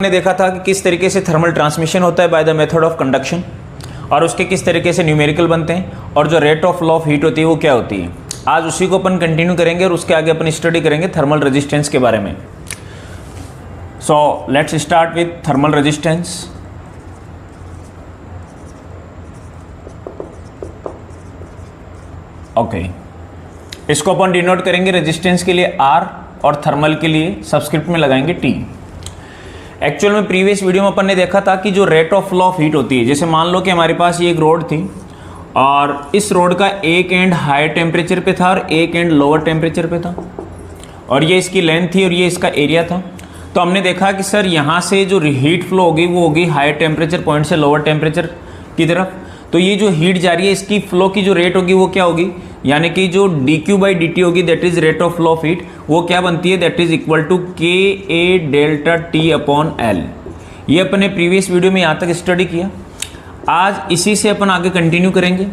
हमने देखा था कि किस तरीके से थर्मल ट्रांसमिशन होता है by the method of conduction, और उसके किस तरीके से न्यूमेरिकल बनते हैं, और जो rate of law of heat होती है वो क्या होती है। आज उसी को अपन कंटिन्यू करेंगे और उसके आगे अपन स्टडी करेंगे थर्मल रेजिस्टेंस के बारे में। So let's start with thermal resistance. Okay, इसको अपन डिनोट करेंगे रेजिस्टेंस के लिए R और थर्मल के लिए सबस्क्रिप्ट में लगाएंगे T। एक्चुअल में प्रीवियस वीडियो में अपन ने देखा था कि जो rate of flow of heat होती है, जैसे मान लो कि हमारे पास ये एक रोड थी और इस रोड का एक एंड हाई टेम्परेचर पे था और एक एंड लोअर टेम्परेचर पे था, और ये इसकी लेंथ थी और ये इसका एरिया था। तो हमने देखा कि सर यहाँ से जो हीट फ्लो होगी वो होगी हाई टेम्परेचर पॉइंट से लोअर टेम्परेचर की तरफ। तो ये जो हीट जा रही है इसकी फ्लो की जो रेट होगी वो क्या होगी, यानी कि जो dQ/dt होगी that is rate of flow of heat, वो क्या बनती है, that is equal to KA delta T upon L। ये अपने प्रीवियस वीडियो में यहाँ तक स्टडी किया। आज इसी से अपन आगे कंटिन्यू करेंगे।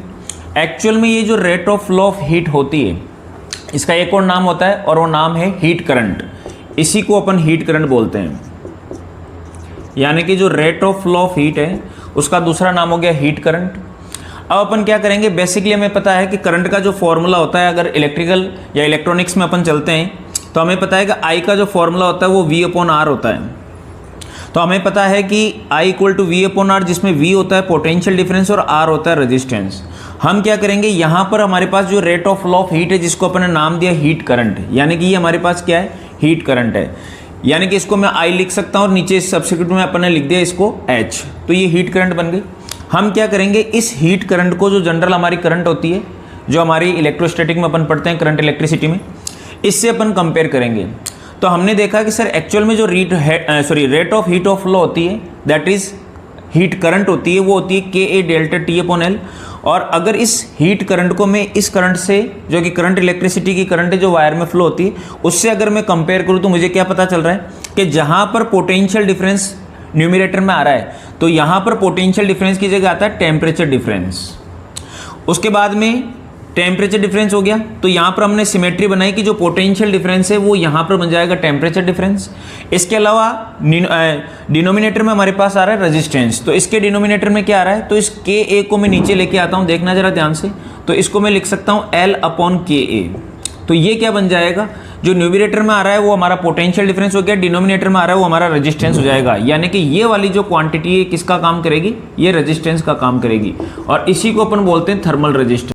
एक्चुअल में ये जो rate of flow of heat होती है इसका एक और नाम होता है और वो नाम है हीट करंट। इसी को अपन हीट करंट बोलते हैं, यानी कि जो rate of flow of heat है उसका दूसरा नाम हो गया हीट करंट। अब अपन क्या करेंगे, बेसिकली हमें पता है कि करंट का जो फॉर्मूला होता है, अगर इलेक्ट्रिकल या इलेक्ट्रॉनिक्स में अपन चलते हैं तो हमें पता है कि I का जो फॉर्मूला होता है वो V/R होता है। तो हमें पता है कि I = V/R, जिसमें V होता है पोटेंशियल डिफरेंस और R होता है रेजिस्टेंस। हम क्या करेंगे, यहाँ पर हमारे पास जो rate of flow of heat है जिसको अपन ने नाम दिया हीट करंट, यानी कि ये हमारे पास क्या है, हीट करंट है। यानी कि इसको मैं I लिख सकता हूँ और नीचे सब्स्टिट्यूट में अपन ने लिख दिया इसको H, तो ये हीट करंट बन गई। हम क्या करेंगे, इस हीट करंट को, जो जनरल हमारी करंट होती है, जो हमारी इलेक्ट्रोस्टैटिक में अपन पढ़ते हैं करंट इलेक्ट्रिसिटी में, इससे अपन कंपेयर करेंगे। तो हमने देखा कि सर एक्चुअल में जो rate of heat of flow होती है दैट इज हीट करंट होती है, वो होती है KA delta T upon L। और अगर इस हीट करंट को मैं इस करंट से, जो कि करंट इलेक्ट्रिसिटी की करंट है जो वायर में फ्लो होती है, उससे अगर मैं कंपेयर करूँ तो मुझे क्या पता चल रहा है कि जहाँ पर पोटेंशियल डिफरेंस न्यूमरेटर में आ रहा है तो यहाँ पर पोटेंशियल डिफरेंस की जगह आता है टेम्परेचर डिफरेंस। उसके बाद में टेम्परेचर डिफरेंस हो गया तो यहाँ पर हमने सिमेट्री बनाई कि जो पोटेंशियल डिफरेंस है वो यहाँ पर बन जाएगा टेम्परेचर डिफरेंस। इसके अलावा डिनोमिनेटर में हमारे पास आ रहा है रेजिस्टेंस, तो इसके डिनोमिनेटर में क्या आ रहा है, तो इस KA को मैं नीचे लेके आता हूँ, देखना जरा ध्यान से, तो इसको मैं लिख सकता हूँ L/KA। तो ये क्या बन जाएगा, जो न्यूमरेटर में आ रहा है वो हमारा पोटेंशियल डिफरेंस हो गया, डिनोमिनेटर में आ रहा है वो हमारा रेजिस्टेंस हो जाएगा। यानी कि ये वाली जो क्वांटिटी है किसका काम करेगी, ये रेजिस्टेंस का काम करेगी, और इसी को अपन बोलते हैं थर्मल रेजिस्टेंस।